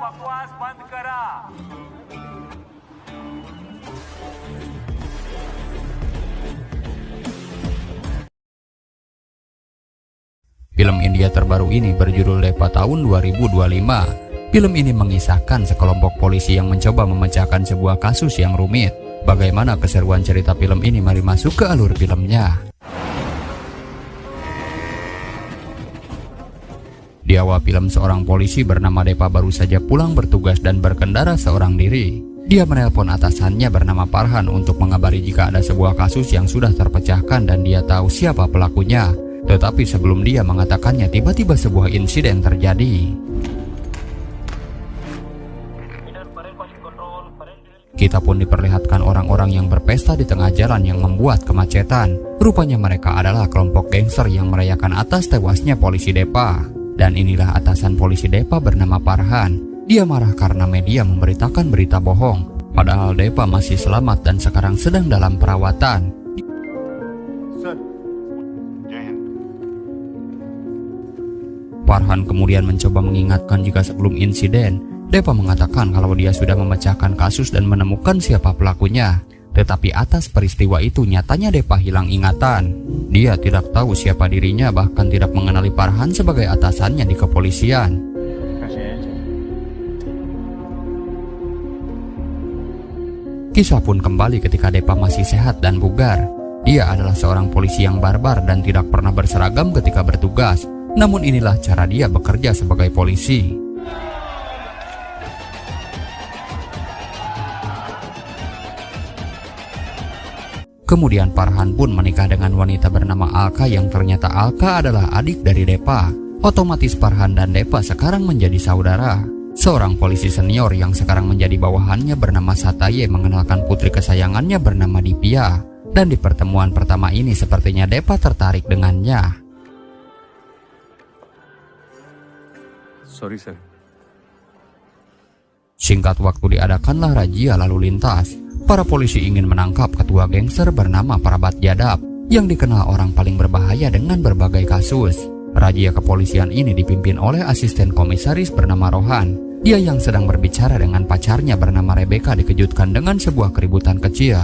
बकवास बंद करा. Film India terbaru ini berjudul Depa tahun 2025. Film ini mengisahkan sekelompok polisi yang mencoba memecahkan sebuah kasus yang rumit. Bagaimana keseruan cerita film ini? Mari masuk ke alur filmnya. Di awal film, seorang polisi bernama Depa baru saja pulang bertugas dan berkendara seorang diri. Dia menelpon atasannya bernama Farhan untuk mengabari jika ada sebuah kasus yang sudah terpecahkan dan dia tahu siapa pelakunya. Tetapi sebelum dia mengatakannya, tiba-tiba sebuah insiden terjadi. Kita pun diperlihatkan orang-orang yang berpesta di tengah jalan yang membuat kemacetan. Rupanya mereka adalah kelompok gangster yang merayakan atas tewasnya polisi Depa. Dan inilah atasan polisi Depa bernama Farhan. Dia marah karena media memberitakan berita bohong. Padahal Depa masih selamat dan sekarang sedang dalam perawatan. Farhan kemudian mencoba mengingatkan jika sebelum insiden, Depa mengatakan kalau dia sudah memecahkan kasus dan menemukan siapa pelakunya. Tetapi atas peristiwa itu nyatanya Depa hilang ingatan. Dia tidak tahu siapa dirinya, bahkan tidak mengenali Farhan sebagai atasannya di kepolisian. Kisah pun kembali ketika Depa masih sehat dan bugar. Dia adalah seorang polisi yang barbar dan tidak pernah berseragam ketika bertugas. Namun inilah cara dia bekerja sebagai polisi. Kemudian Farhan pun menikah dengan wanita bernama Alka yang ternyata Alka adalah adik dari Depa. Otomatis Farhan dan Depa sekarang menjadi saudara. Seorang polisi senior yang sekarang menjadi bawahannya bernama Sataye mengenalkan putri kesayangannya bernama Dipia. Dan di pertemuan pertama ini sepertinya Depa tertarik dengannya. Sorry, sir. Singkat waktu diadakanlah razia lalu lintas. Para polisi ingin menangkap ketua gangster bernama Prabat Yadav yang dikenal orang paling berbahaya dengan berbagai kasus. Razia kepolisian ini dipimpin oleh asisten komisaris bernama Rohan. Dia yang sedang berbicara dengan pacarnya bernama Rebecca dikejutkan dengan sebuah keributan kecil.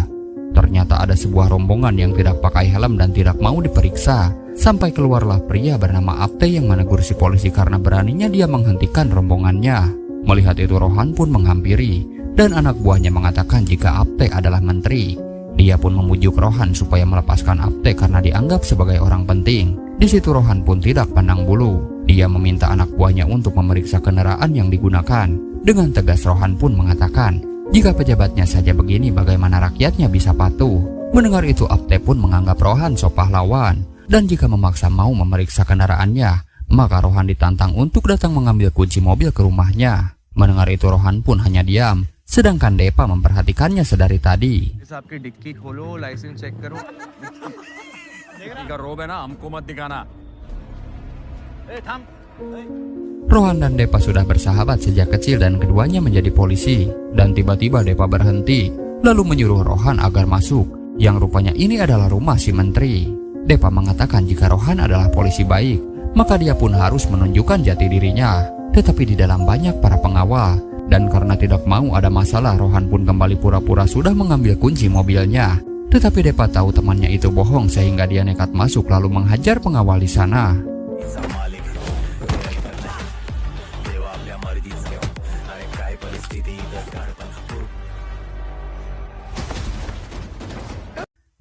Ternyata ada sebuah rombongan yang tidak pakai helm dan tidak mau diperiksa. Sampai keluarlah pria bernama Apte yang menegur si polisi karena beraninya dia menghentikan rombongannya. Melihat itu Rohan pun menghampiri dan anak buahnya mengatakan jika Apte adalah menteri. Dia pun memujuk Rohan supaya melepaskan Apte karena dianggap sebagai orang penting. Di situ Rohan pun tidak pandang bulu. Dia meminta anak buahnya untuk memeriksa kendaraan yang digunakan. Dengan tegas Rohan pun mengatakan, jika pejabatnya saja begini bagaimana rakyatnya bisa patuh. Mendengar itu Apte pun menganggap Rohan so pahlawan. Dan jika memaksa mau memeriksa kendaraannya, maka Rohan ditantang untuk datang mengambil kunci mobil ke rumahnya. Mendengar itu Rohan pun hanya diam, sedangkan Depa memperhatikannya sedari tadi. Rohan dan Depa sudah bersahabat sejak kecil dan keduanya menjadi polisi. Dan tiba-tiba Depa berhenti, lalu menyuruh Rohan agar masuk, yang rupanya ini adalah rumah si menteri. Depa mengatakan jika Rohan adalah polisi baik, maka dia pun harus menunjukkan jati dirinya. Tetapi di dalam banyak para pengawal, dan karena tidak mau ada masalah, Rohan pun kembali pura-pura sudah mengambil kunci mobilnya. Tetapi Depa tahu temannya itu bohong sehingga dia nekat masuk lalu menghajar pengawal di sana.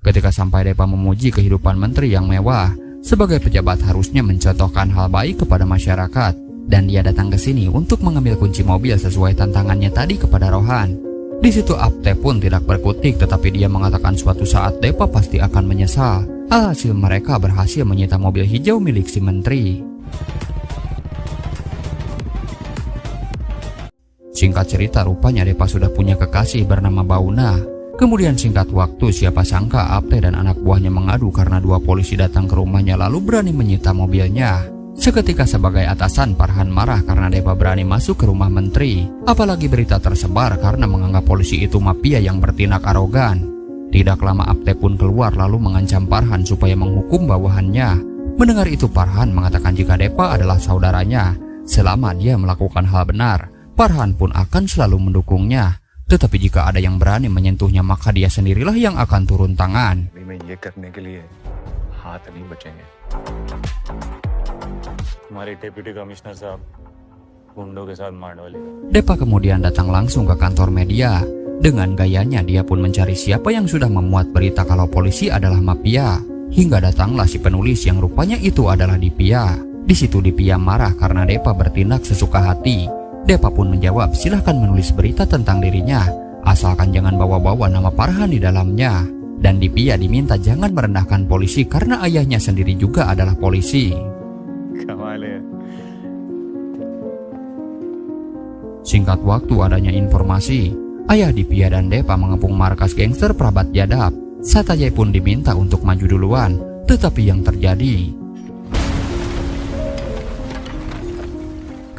Ketika sampai Depa memuji kehidupan menteri yang mewah. Sebagai pejabat harusnya mencontohkan hal baik kepada masyarakat. Dan dia datang ke sini untuk mengambil kunci mobil sesuai tantangannya tadi kepada Rohan. Di situ Apte pun tidak berkutik, tetapi dia mengatakan suatu saat Depa pasti akan menyesal. Alhasil mereka berhasil menyita mobil hijau milik si menteri. Singkat cerita rupanya Depa sudah punya kekasih bernama Bauna. Kemudian singkat waktu siapa sangka Apte dan anak buahnya mengadu karena dua polisi datang ke rumahnya lalu berani menyita mobilnya. Seketika sebagai atasan Farhan marah karena Depa berani masuk ke rumah menteri. Apalagi berita tersebar karena menganggap polisi itu mafia yang bertindak arogan. Tidak lama Apte pun keluar lalu mengancam Farhan supaya menghukum bawahannya. Mendengar itu Farhan mengatakan jika Depa adalah saudaranya selama dia melakukan hal benar. Farhan pun akan selalu mendukungnya. Tetapi jika ada yang berani menyentuhnya, maka dia sendirilah yang akan turun tangan. अभी मैं ये करने के लिए हाथ नहीं बचेंगे. हमारे डिप्टी कमिश्नर साहब गुंडों के साथ मारने वाले. Depa kemudian datang langsung ke kantor media. Dengan gayanya dia pun mencari siapa yang sudah memuat berita kalau polisi adalah mafia. Hingga datanglah si penulis yang rupanya itu adalah Divya. Di situ Divya marah karena Depa bertindak sesuka hati. Depa pun menjawab, silahkan menulis berita tentang dirinya, asalkan jangan bawa-bawa nama Farhan di dalamnya. Dan Divya diminta jangan merendahkan polisi karena ayahnya sendiri juga adalah polisi. कमाल है. Singkat waktu adanya informasi, ayah Divya dan Depa mengepung markas gangster Prabat Jadap. Satayai pun diminta untuk maju duluan, tetapi yang terjadi,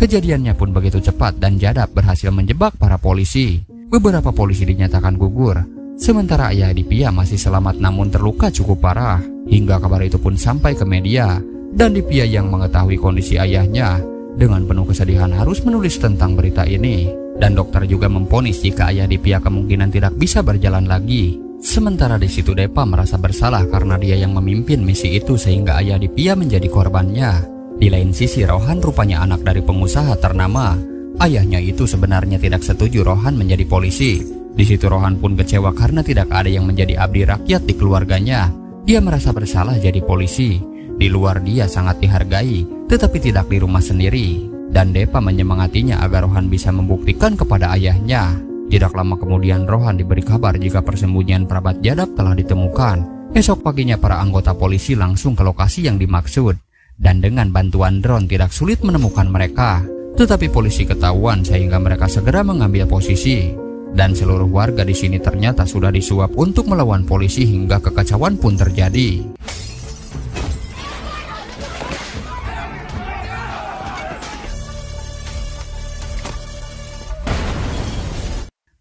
kejadiannya pun begitu cepat dan Jadap berhasil menjebak para polisi. Beberapa polisi dinyatakan gugur, sementara ayah Divya masih selamat namun terluka cukup parah. Hingga kabar itu pun sampai ke media, dan Divya yang mengetahui kondisi ayahnya dengan penuh kesedihan harus menulis tentang berita ini. Dan dokter juga memvonis jika ayah Divya kemungkinan tidak bisa berjalan lagi. Sementara di situ Depa merasa bersalah karena dia yang memimpin misi itu sehingga ayah Divya menjadi korbannya. Di lain sisi Rohan rupanya anak dari pengusaha ternama. Ayahnya itu sebenarnya tidak setuju Rohan menjadi polisi. Di situ Rohan pun kecewa karena tidak ada yang menjadi abdi rakyat di keluarganya. Dia merasa bersalah jadi polisi. Di luar dia sangat dihargai, tetapi tidak di rumah sendiri. Dan Depa menyemangatinya agar Rohan bisa membuktikan kepada ayahnya. Tidak lama kemudian Rohan diberi kabar jika persembunyian Prabat Jadap telah ditemukan. Esok paginya para anggota polisi langsung ke lokasi yang dimaksud. Dan dengan bantuan drone tidak sulit menemukan mereka. Tetapi polisi ketahuan sehingga mereka segera mengambil posisi. Dan seluruh warga di sini ternyata sudah disuap untuk melawan polisi hingga kekacauan pun terjadi.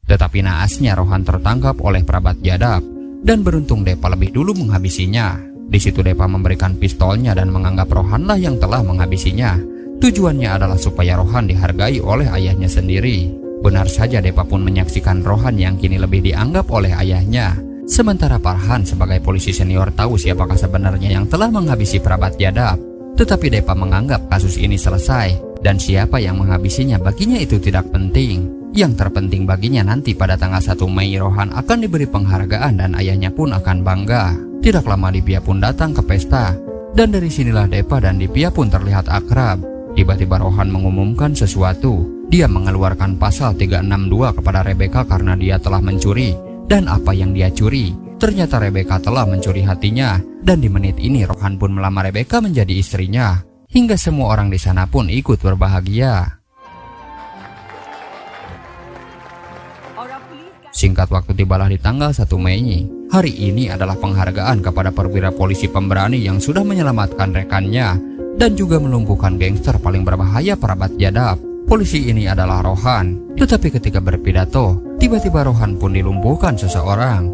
Tetapi naasnya Rohan tertangkap oleh Prabat Jadap, dan beruntung Depa lebih dulu menghabisinya. Di situ Depa memberikan pistolnya dan menganggap Rohanlah yang telah menghabisinya. Tujuannya adalah supaya Rohan dihargai oleh ayahnya sendiri. Benar saja Depa pun menyaksikan Rohan yang kini lebih dianggap oleh ayahnya. Sementara Farhan sebagai polisi senior tahu siapakah sebenarnya yang telah menghabisi Prabat Jadap. Tetapi Depa menganggap kasus ini selesai, dan siapa yang menghabisinya baginya itu tidak penting. Yang terpenting baginya nanti pada tanggal 1 Mei Rohan akan diberi penghargaan dan ayahnya pun akan bangga. Tidak lama Divya pun datang ke pesta, dan dari sinilah Depa dan Divya pun terlihat akrab. Tiba-tiba Rohan mengumumkan sesuatu. Dia mengeluarkan pasal 362 kepada Rebecca karena dia telah mencuri. Dan apa yang dia curi? Ternyata Rebecca telah mencuri hatinya, dan di menit ini Rohan pun melamar Rebecca menjadi istrinya. Hingga semua orang di sana pun ikut berbahagia. Singkat waktu tibalah di tanggal 1 Mei. Hari ini adalah penghargaan kepada perwira polisi pemberani yang sudah menyelamatkan rekannya dan juga melumpuhkan gangster paling berbahaya Prabat Jadap. Polisi ini adalah Rohan. Tetapi ketika berpidato, tiba-tiba Rohan pun dilumpuhkan seseorang.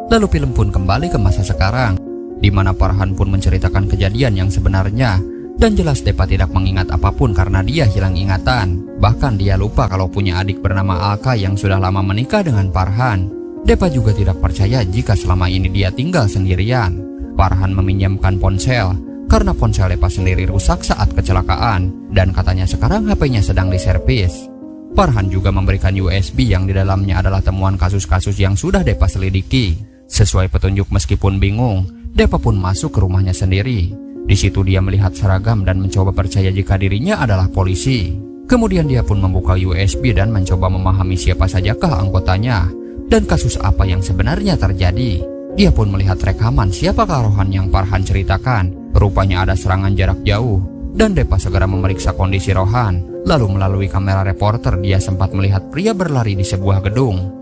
Lalu film pun kembali ke masa sekarang, di mana Farhan pun menceritakan kejadian yang sebenarnya. Dan jelas Depa tidak mengingat apapun karena dia hilang ingatan. Bahkan dia lupa kalau punya adik bernama Alka yang sudah lama menikah dengan Farhan. Depa juga tidak percaya jika selama ini dia tinggal sendirian. Farhan meminjamkan ponsel karena ponsel Depa sendiri rusak saat kecelakaan. Dan katanya sekarang HP-nya sedang diservis. Farhan juga memberikan USB yang di dalamnya adalah temuan kasus-kasus yang sudah Depa selidiki. Sesuai petunjuk meskipun bingung, Depa pun masuk ke rumahnya sendiri. Di situ dia melihat seragam dan mencoba percaya jika dirinya adalah polisi. Kemudian dia pun membuka USB dan mencoba memahami siapa sajakah anggotanya dan kasus apa yang sebenarnya terjadi. Dia pun melihat rekaman siapakah Rohan yang Farhan ceritakan. Rupanya ada serangan jarak jauh dan Depa segera memeriksa kondisi Rohan. Lalu melalui kamera reporter dia sempat melihat pria berlari di sebuah gedung.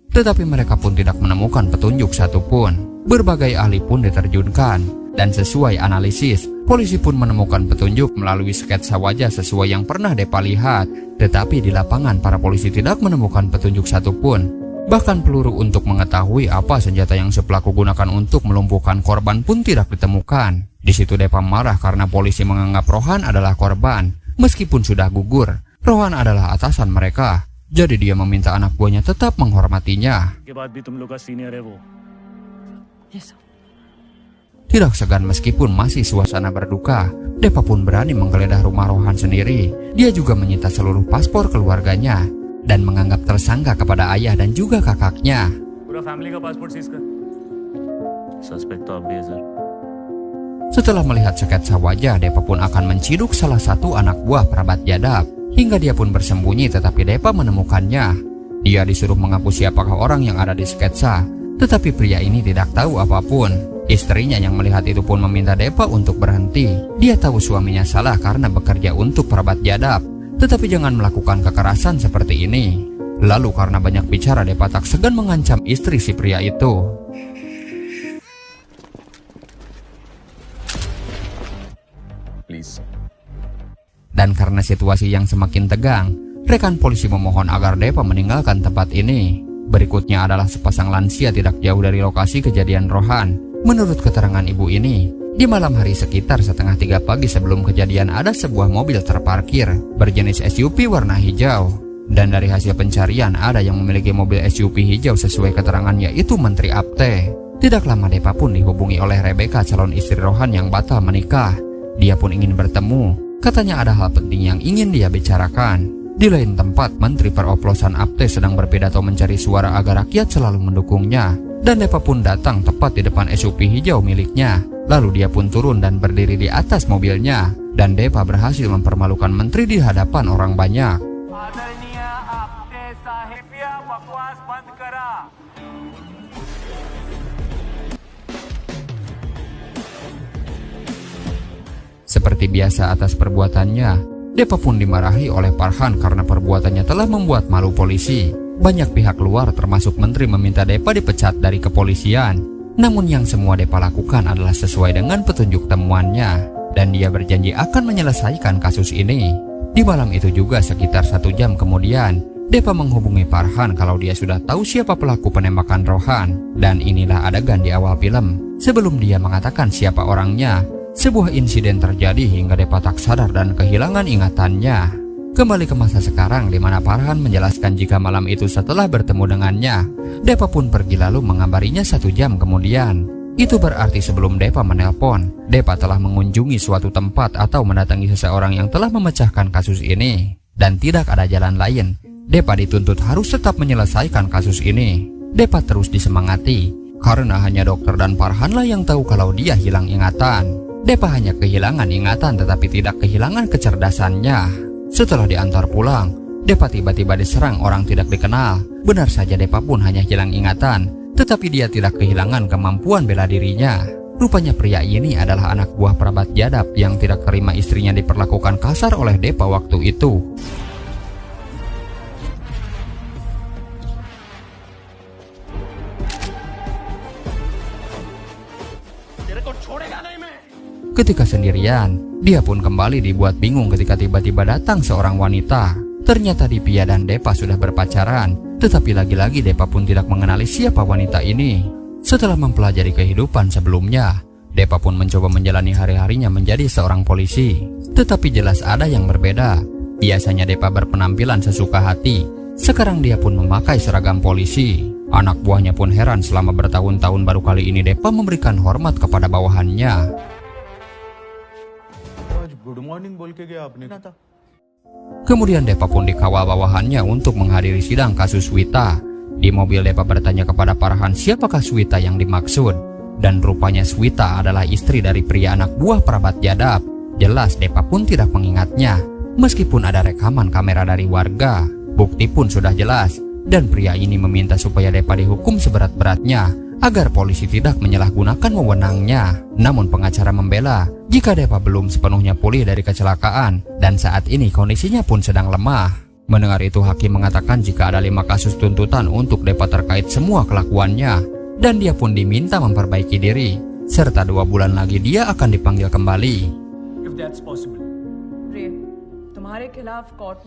Tetapi mereka pun tidak menemukan petunjuk satupun. Berbagai ahli pun diterjunkan. Dan sesuai analisis, polisi pun menemukan petunjuk melalui sketsa wajah sesuai yang pernah Depa lihat. Tetapi di lapangan para polisi tidak menemukan petunjuk satupun. Bahkan peluru untuk mengetahui apa senjata yang si pelaku gunakan untuk melumpuhkan korban pun tidak ditemukan. Di situ Depa marah karena polisi menganggap Rohan adalah korban. Meskipun sudah gugur, Rohan adalah atasan mereka. Jadi dia meminta anak buahnya tetap menghormatinya. Tidak segan meskipun masih suasana berduka, Depa pun berani menggeledah rumah Rohan sendiri. Dia juga menyita seluruh paspor keluarganya dan menganggap tersangka kepada ayah dan juga kakaknya. Setelah melihat sketsa wajah, Depa pun akan menciduk salah satu anak buah perabat jadab. Hingga dia pun bersembunyi, tetapi Depa menemukannya. Dia disuruh menghapus siapakah orang yang ada di sketsa, tetapi pria ini tidak tahu apapun. Istrinya yang melihat itu pun meminta Depa untuk berhenti. Dia tahu suaminya salah karena bekerja untuk perabat jadab, tetapi jangan melakukan kekerasan seperti ini. Lalu karena banyak bicara, Depa tak segan mengancam istri si pria itu. Please. Dan karena situasi yang semakin tegang, rekan polisi memohon agar Depa meninggalkan tempat ini. Berikutnya adalah sepasang lansia tidak jauh dari lokasi kejadian Rohan. Menurut keterangan ibu ini, di malam hari sekitar setengah 3 pagi sebelum kejadian ada sebuah mobil terparkir berjenis SUV warna hijau. Dan dari hasil pencarian ada yang memiliki mobil SUV hijau sesuai keterangannya yaitu Menteri Apte. Tidak lama Depa pun dihubungi oleh Rebecca, calon istri Rohan yang batal menikah. Dia pun ingin bertemu. Katanya ada hal penting yang ingin dia bicarakan. Di lain tempat, Menteri Peroplosan Apte sedang berpidato mencari suara agar rakyat selalu mendukungnya. Dan Depa pun datang tepat di depan SUV hijau miliknya. Lalu dia pun turun dan berdiri di atas mobilnya. Dan Depa berhasil mempermalukan menteri di hadapan orang banyak. Seperti biasa atas perbuatannya, Depa pun dimarahi oleh Farhan karena perbuatannya telah membuat malu polisi. Banyak pihak luar termasuk menteri meminta Depa dipecat dari kepolisian. Namun yang semua Depa lakukan adalah sesuai dengan petunjuk temuannya. Dan dia berjanji akan menyelesaikan kasus ini. Di malam itu juga sekitar 1 jam kemudian, Depa menghubungi Farhan kalau dia sudah tahu siapa pelaku penembakan Rohan. Dan inilah adegan di awal film. Sebelum dia mengatakan siapa orangnya, sebuah insiden terjadi hingga Depa tak sadar dan kehilangan ingatannya. Kembali ke masa sekarang di mana Farhan menjelaskan jika malam itu setelah bertemu dengannya, Depa pun pergi lalu mengabarinya 1 jam kemudian. Itu berarti sebelum Depa menelpon, Depa telah mengunjungi suatu tempat atau mendatangi seseorang yang telah memecahkan kasus ini. Dan tidak ada jalan lain, Depa dituntut harus tetap menyelesaikan kasus ini. Depa terus disemangati, karena hanya dokter dan Farhanlah yang tahu kalau dia hilang ingatan. Depa hanya kehilangan ingatan tetapi tidak kehilangan kecerdasannya. Setelah diantar pulang, Depa tiba-tiba diserang orang tidak dikenal. Benar saja Depa pun hanya hilang ingatan, tetapi dia tidak kehilangan kemampuan bela dirinya. Rupanya pria ini adalah anak buah perabat jadab yang tidak terima istrinya diperlakukan kasar oleh Depa waktu itu. Ketika sendirian, dia pun kembali dibuat bingung ketika tiba-tiba datang seorang wanita. Ternyata Divya dan Depa sudah berpacaran, tetapi lagi-lagi Depa pun tidak mengenali siapa wanita ini. Setelah mempelajari kehidupan sebelumnya, Depa pun mencoba menjalani hari-harinya menjadi seorang polisi. Tetapi jelas ada yang berbeda. Biasanya Depa berpenampilan sesuka hati, sekarang dia pun memakai seragam polisi. Anak buahnya pun heran selama bertahun-tahun baru kali ini Depa memberikan hormat kepada bawahannya. Kemudian Depa pun dikawal bawahannya untuk menghadiri sidang kasus Swita. Di mobil Depa bertanya kepada Farhan siapakah Swita yang dimaksud. Dan rupanya Swita adalah istri dari pria anak buah perabat jadab. Jelas Depa pun tidak mengingatnya. Meskipun ada rekaman kamera dari warga, bukti pun sudah jelas. Dan pria ini meminta supaya Depa dihukum seberat-beratnya agar polisi tidak menyalahgunakan wewenangnya. Namun pengacara membela jika Depa belum sepenuhnya pulih dari kecelakaan dan saat ini kondisinya pun sedang lemah. Mendengar itu hakim mengatakan jika ada 5 kasus tuntutan untuk Depa terkait semua kelakuannya dan dia pun diminta memperbaiki diri serta 2 bulan lagi dia akan dipanggil kembali. If that's possible. रे, तुम्हारे खिलाफ court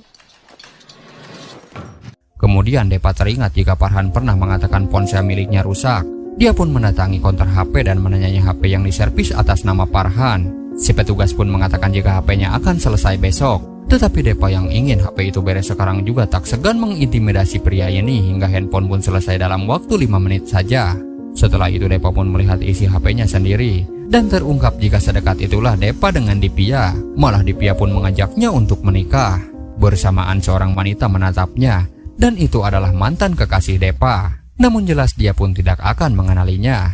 Kemudian Depa teringat jika Farhan pernah mengatakan ponsel miliknya rusak. Dia pun mendatangi konter HP dan menanyai HP yang diservis atas nama Farhan. Si petugas pun mengatakan jika HP-nya akan selesai besok. Tetapi Depa yang ingin HP itu beres sekarang juga tak segan mengintimidasi pria ini hingga handphone pun selesai dalam waktu 5 menit saja. Setelah itu Depa pun melihat isi HP-nya sendiri dan terungkap jika sedekat itulah Depa dengan Dipia. Malah Dipia pun mengajaknya untuk menikah. Bersamaan seorang wanita menatapnya dan itu adalah mantan kekasih Depa. Namun jelas dia pun tidak akan mengenalinya.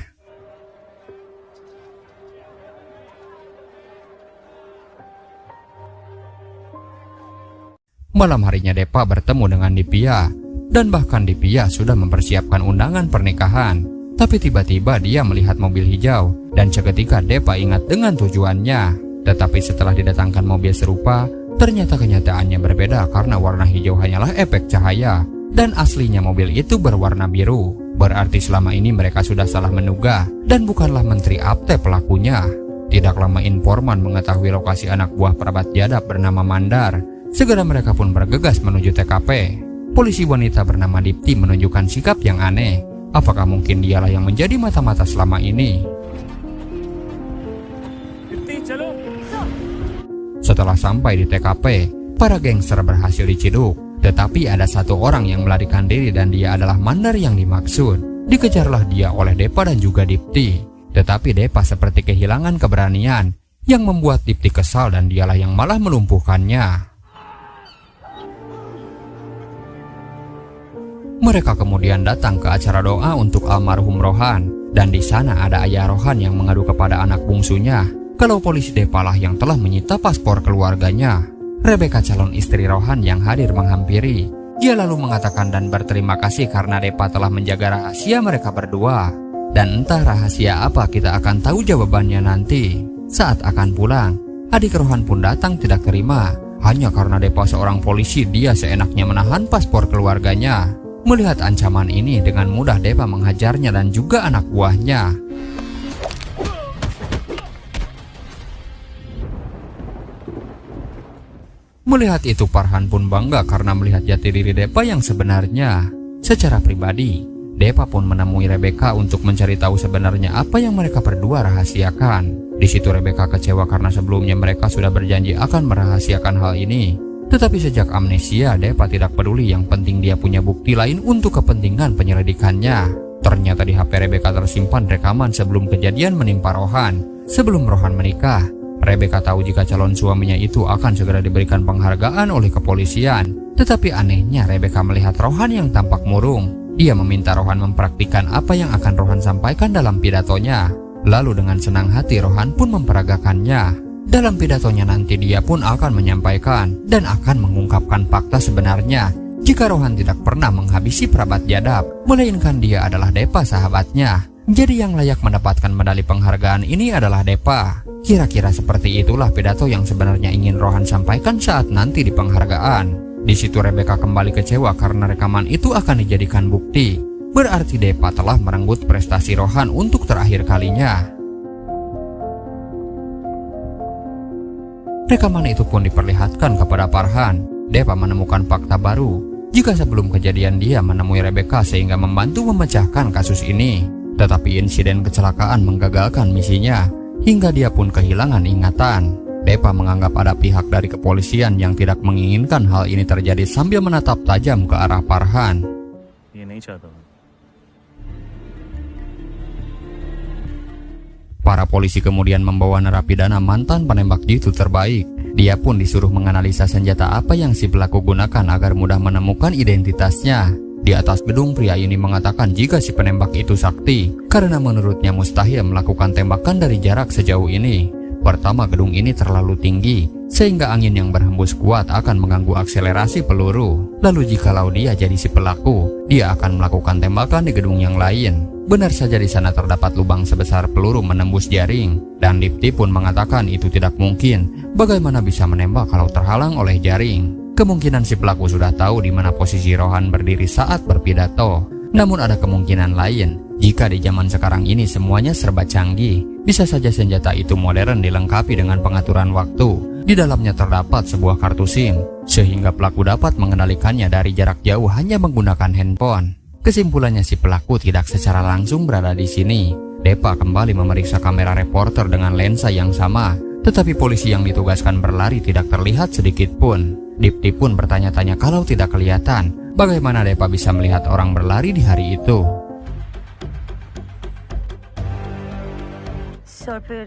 Malam harinya Depa bertemu dengan Dipia dan bahkan Dipia sudah mempersiapkan undangan pernikahan. Tapi tiba-tiba dia melihat mobil hijau dan seketika Depa ingat dengan tujuannya. Tetapi setelah didatangkan mobil serupa, ternyata kenyataannya berbeda karena warna hijau hanyalah efek cahaya dan aslinya mobil itu berwarna biru. Berarti selama ini mereka sudah salah menduga dan bukanlah Menteri Apte pelakunya. Tidak lama informan mengetahui lokasi anak buah pejabat Jadap bernama Mandar. Segera mereka pun bergegas menuju TKP. Polisi wanita bernama Dipti menunjukkan sikap yang aneh. Apakah mungkin dialah yang menjadi mata-mata selama ini? Setelah sampai di TKP, para gangster berhasil diciduk. Tetapi ada satu orang yang melarikan diri dan dia adalah Mandar yang dimaksud. Dikejarlah dia oleh Depa dan juga Dipti. Tetapi Depa seperti kehilangan keberanian yang membuat Dipti kesal dan dialah yang malah melumpuhkannya. Mereka kemudian datang ke acara doa untuk almarhum Rohan dan di sana ada ayah Rohan yang mengadu kepada anak bungsunya kalau polisi Depa lah yang telah menyita paspor keluarganya. Rebecca calon istri Rohan yang hadir menghampiri. Dia lalu mengatakan dan berterima kasih karena Depa telah menjaga rahasia mereka berdua. Dan entah rahasia apa kita akan tahu jawabannya nanti. Saat akan pulang, adik Rohan pun datang tidak terima. Hanya karena Depa seorang polisi, dia seenaknya menahan paspor keluarganya. Melihat ancaman ini, dengan mudah Depa menghajarnya dan juga anak buahnya. Melihat itu Farhan pun bangga karena melihat jati diri Depa yang sebenarnya. Secara pribadi, Depa pun menemui Rebecca untuk mencari tahu sebenarnya apa yang mereka berdua rahasiakan. Di situ Rebecca kecewa karena sebelumnya mereka sudah berjanji akan merahasiakan hal ini. Tetapi sejak amnesia, Depa tidak peduli, yang penting dia punya bukti lain untuk kepentingan penyelidikannya. Ternyata di HP Rebecca tersimpan rekaman sebelum kejadian menimpa Rohan. Sebelum Rohan menikah, Rebecca tahu jika calon suaminya itu akan segera diberikan penghargaan oleh kepolisian. Tetapi anehnya Rebecca melihat Rohan yang tampak murung. Dia meminta Rohan mempraktikkan apa yang akan Rohan sampaikan dalam pidatonya. Lalu dengan senang hati Rohan pun memperagakannya. Dalam pidatonya nanti dia pun akan menyampaikan dan akan mengungkapkan fakta sebenarnya jika Rohan tidak pernah menghabisi perabat Jadap, melainkan dia adalah Depa sahabatnya. Jadi yang layak mendapatkan medali penghargaan ini adalah Depa. Kira-kira seperti itulah pidato yang sebenarnya ingin Rohan sampaikan saat nanti di penghargaan. Di situ Rebecca kembali kecewa karena rekaman itu akan dijadikan bukti. Berarti Depa telah merenggut prestasi Rohan untuk terakhir kalinya. Rekaman itu pun diperlihatkan kepada Farhan. Depa menemukan fakta baru jika sebelum kejadian dia menemui Rebecca sehingga membantu memecahkan kasus ini. Tetapi insiden kecelakaan menggagalkan misinya hingga dia pun kehilangan ingatan. Depa menganggap ada pihak dari kepolisian yang tidak menginginkan hal ini terjadi sambil menatap tajam ke arah Farhan. Para polisi kemudian membawa narapidana mantan penembak jitu terbaik. Dia pun disuruh menganalisa senjata apa yang si pelaku gunakan agar mudah menemukan identitasnya. Di atas gedung, pria ini mengatakan jika si penembak itu sakti karena menurutnya mustahil melakukan tembakan dari jarak sejauh ini. Pertama, gedung ini terlalu tinggi sehingga angin yang berhembus kuat akan mengganggu akselerasi peluru. Lalu jikalau dia jadi si pelaku, dia akan melakukan tembakan di gedung yang lain. Benar saja di sana terdapat lubang sebesar peluru menembus jaring, dan Dipti pun mengatakan itu tidak mungkin. Bagaimana bisa menembak kalau terhalang oleh jaring? Kemungkinan si pelaku sudah tahu di mana posisi Rohan berdiri saat berpidato. Namun ada kemungkinan lain. Jika di zaman sekarang ini semuanya serba canggih, bisa saja senjata itu modern dilengkapi dengan pengaturan waktu Di dalamnya terdapat sebuah kartu SIM, sehingga pelaku dapat mengendalikannya dari jarak jauh hanya menggunakan handphone. Kesimpulannya si pelaku tidak secara langsung berada di sini. Depa kembali memeriksa kamera reporter dengan lensa yang sama, tetapi polisi yang ditugaskan berlari tidak terlihat sedikit pun. Dipti pun bertanya-tanya kalau tidak kelihatan, bagaimana Depa bisa melihat orang berlari di hari itu. Sir फिर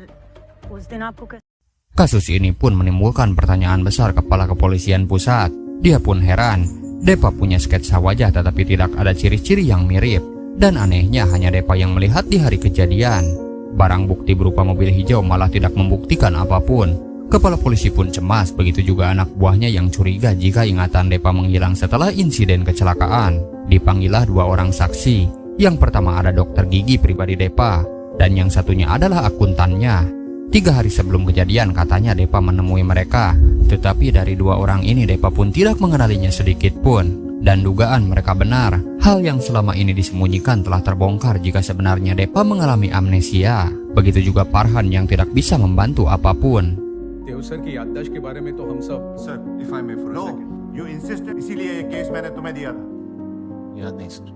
उस दिन आपको कैसे Kasus ini pun menimbulkan pertanyaan besar kepala kepolisian pusat. Dia pun heran, Depa punya sketsa wajah tetapi tidak ada ciri-ciri yang mirip. Dan anehnya hanya Depa yang melihat di hari kejadian. Barang bukti berupa mobil hijau malah tidak membuktikan apapun. Kepala polisi pun cemas, begitu juga anak buahnya yang curiga jika ingatan Depa menghilang setelah insiden kecelakaan. Dipanggillah dua orang saksi. Yang pertama ada dokter gigi pribadi Depa, dan yang satunya adalah akuntannya. 3 hari sebelum kejadian katanya Depa menemui mereka, tetapi dari dua orang ini Depa pun tidak mengenalinya sedikit pun. Dan dugaan mereka benar, hal yang selama ini disembunyikan telah terbongkar jika sebenarnya Depa mengalami amnesia. Begitu juga Farhan yang tidak bisa membantu apapun. Sir की याददाश्त के बारे में तो हम सब sir if I may for a second you insisted इसीलिए ये केस मैंने तुम्हें दिया था याद नहीं sir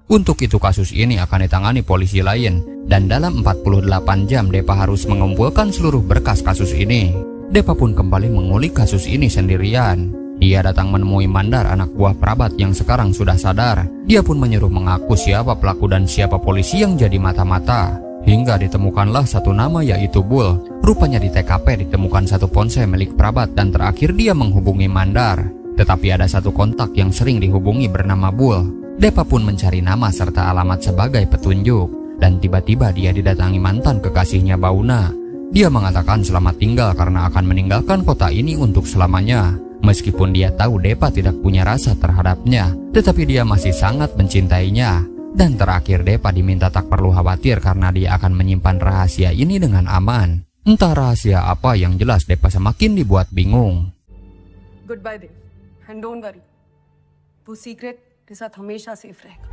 Untuk itu kasus ini akan ditangani polisi lain, dan dalam 48 jam Depa harus mengumpulkan seluruh berkas kasus ini. Depa pun kembali mengulik kasus ini sendirian. Dia datang menemui Mandar, anak buah perabat yang sekarang sudah sadar. Dia pun menyuruh mengaku siapa pelaku dan siapa polisi yang jadi mata-mata. Hingga ditemukanlah satu nama yaitu Bul. Rupanya di TKP ditemukan satu ponsel milik perabat dan terakhir dia menghubungi Mandar. Tetapi ada satu kontak yang sering dihubungi bernama Bul. Depa pun mencari nama serta alamat sebagai petunjuk. Dan tiba-tiba dia didatangi mantan kekasihnya Bauna. Dia mengatakan selamat tinggal karena akan meninggalkan kota ini untuk selamanya. Meskipun dia tahu Depa tidak punya rasa terhadapnya, tetapi dia masih sangat mencintainya. Dan terakhir Depa diminta tak perlu khawatir karena dia akan menyimpan rahasia ini dengan aman. Entah rahasia apa, yang jelas Depa semakin dibuat bingung. Goodbye Dev, and don't worry, वो secret के साथ हमेशा safe रहेगा.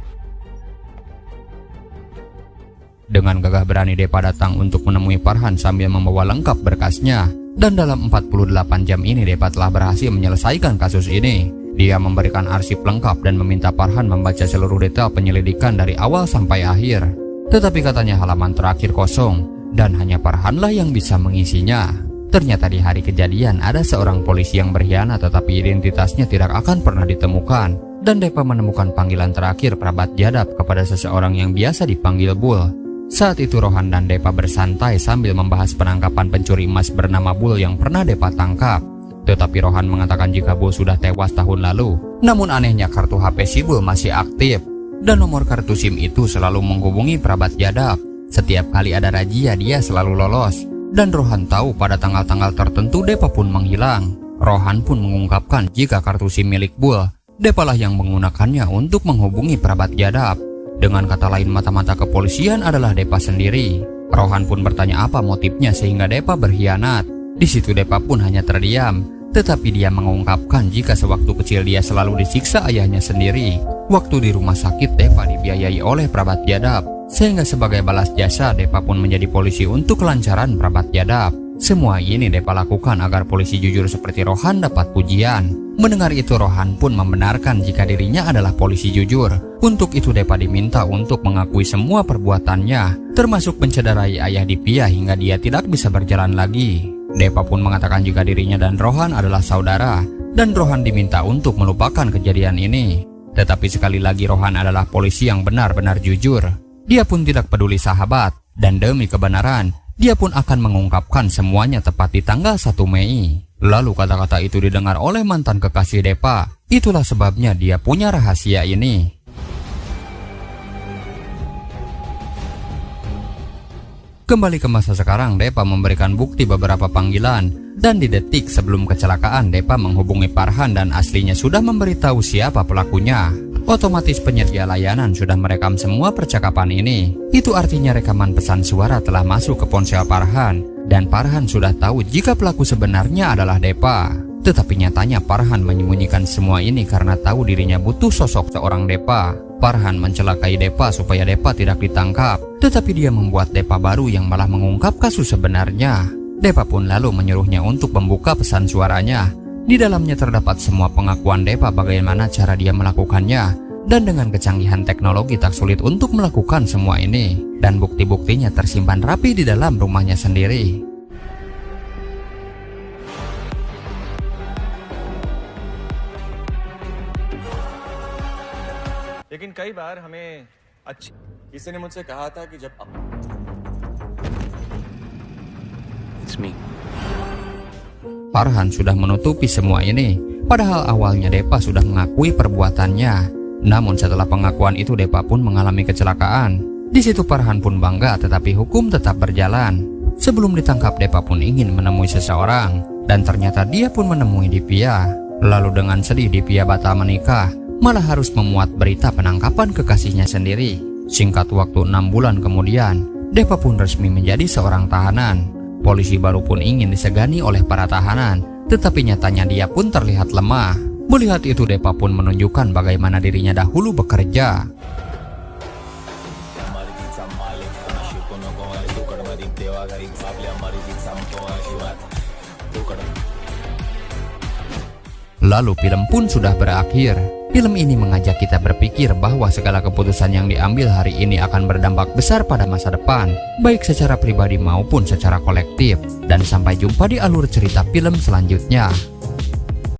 Dengan gagah berani Depa datang untuk menemui Farhan sambil membawa lengkap berkasnya. Dan dalam 48 jam ini Depa telah berhasil menyelesaikan kasus ini. Dia memberikan arsip lengkap dan meminta Farhan membaca seluruh detail penyelidikan dari awal sampai akhir. Tetapi katanya halaman terakhir kosong dan hanya Farhanlah yang bisa mengisinya. Ternyata di hari kejadian ada seorang polisi yang berkhianat tetapi identitasnya tidak akan pernah ditemukan. Dan Depa menemukan panggilan terakhir perabat jadab kepada seseorang yang biasa dipanggil Bul. Saat itu Rohan dan Depa bersantai sambil membahas penangkapan pencuri emas bernama Bul yang pernah Depa tangkap. Tetapi Rohan mengatakan jika Bul sudah tewas tahun lalu. Namun anehnya kartu HP si Bul masih aktif. Dan nomor kartu SIM itu selalu menghubungi perabat jadab. Setiap kali ada razia dia selalu lolos. Dan Rohan tahu pada tanggal-tanggal tertentu Depa pun menghilang. Rohan pun mengungkapkan jika kartu SIM milik Bul, Depa lah yang menggunakannya untuk menghubungi perabat jadab. Dengan kata lain, mata-mata kepolisian adalah Depa sendiri. Rohan pun bertanya apa motifnya sehingga Depa berkhianat. Di situ Depa pun hanya terdiam. Tetapi dia mengungkapkan jika sewaktu kecil dia selalu disiksa ayahnya sendiri. Waktu di rumah sakit Depa dibiayai oleh perabat jadab. Sehingga sebagai balas jasa Depa pun menjadi polisi untuk kelancaran perabat jadab. Semua ini Depa lakukan agar polisi jujur seperti Rohan dapat pujian. Mendengar itu Rohan pun membenarkan jika dirinya adalah polisi jujur. Untuk itu Depa diminta untuk mengakui semua perbuatannya, termasuk mencederai ayah Dipia hingga dia tidak bisa berjalan lagi. Depa pun mengatakan jika dirinya dan Rohan adalah saudara, dan Rohan diminta untuk melupakan kejadian ini. Tetapi sekali lagi Rohan adalah polisi yang benar-benar jujur. Dia pun tidak peduli sahabat, dan demi kebenaran, dia pun akan mengungkapkan semuanya tepat di tanggal 1 Mei. Lalu kata-kata itu didengar oleh mantan kekasih Depa. Itulah sebabnya dia punya rahasia ini. Kembali ke masa sekarang, Depa memberikan bukti beberapa panggilan. Dan di detik sebelum kecelakaan, Depa menghubungi Farhan dan aslinya sudah memberitahu siapa pelakunya. Otomatis penyedia layanan sudah merekam semua percakapan ini. Itu artinya rekaman pesan suara telah masuk ke ponsel Farhan. Dan Farhan sudah tahu jika pelaku sebenarnya adalah Depa. Tetapi nyatanya Farhan menyembunyikan semua ini karena tahu dirinya butuh sosok seorang Depa. Farhan mencelakai Depa supaya Depa tidak ditangkap. Tetapi dia membuat Depa baru yang malah mengungkap kasus sebenarnya. Depa pun lalu menyuruhnya untuk membuka pesan suaranya. Di dalamnya terdapat semua pengakuan Depa bagaimana cara dia melakukannya. Dan dengan kecanggihan teknologi tak sulit untuk melakukan semua ini. Dan bukti-buktinya tersimpan rapi di dalam rumahnya sendiri. लेकिन कई बार हमें किसी ने मुझसे कहा था कि जब It's me. Farhan sudah menutupi semua ini, padahal awalnya Depa sudah mengakui perbuatannya. Namun setelah pengakuan itu Depa pun mengalami kecelakaan. Di situ Farhan pun bangga, tetapi hukum tetap berjalan. Sebelum ditangkap Depa pun ingin menemui seseorang, dan ternyata dia pun menemui Divya. Lalu dengan sedih Divya batal menikah, malah harus memuat berita penangkapan kekasihnya sendiri. Singkat waktu 6 bulan kemudian, Depa pun resmi menjadi seorang tahanan. Polisi baru pun ingin disegani oleh para tahanan, tetapi nyatanya dia pun terlihat lemah. Melihat itu Depa pun menunjukkan bagaimana dirinya dahulu bekerja. Lalu film pun sudah berakhir. Film ini mengajak kita berpikir bahwa segala keputusan yang diambil hari ini akan berdampak besar pada masa depan, baik secara pribadi maupun secara kolektif. Dan sampai jumpa di alur cerita film selanjutnya.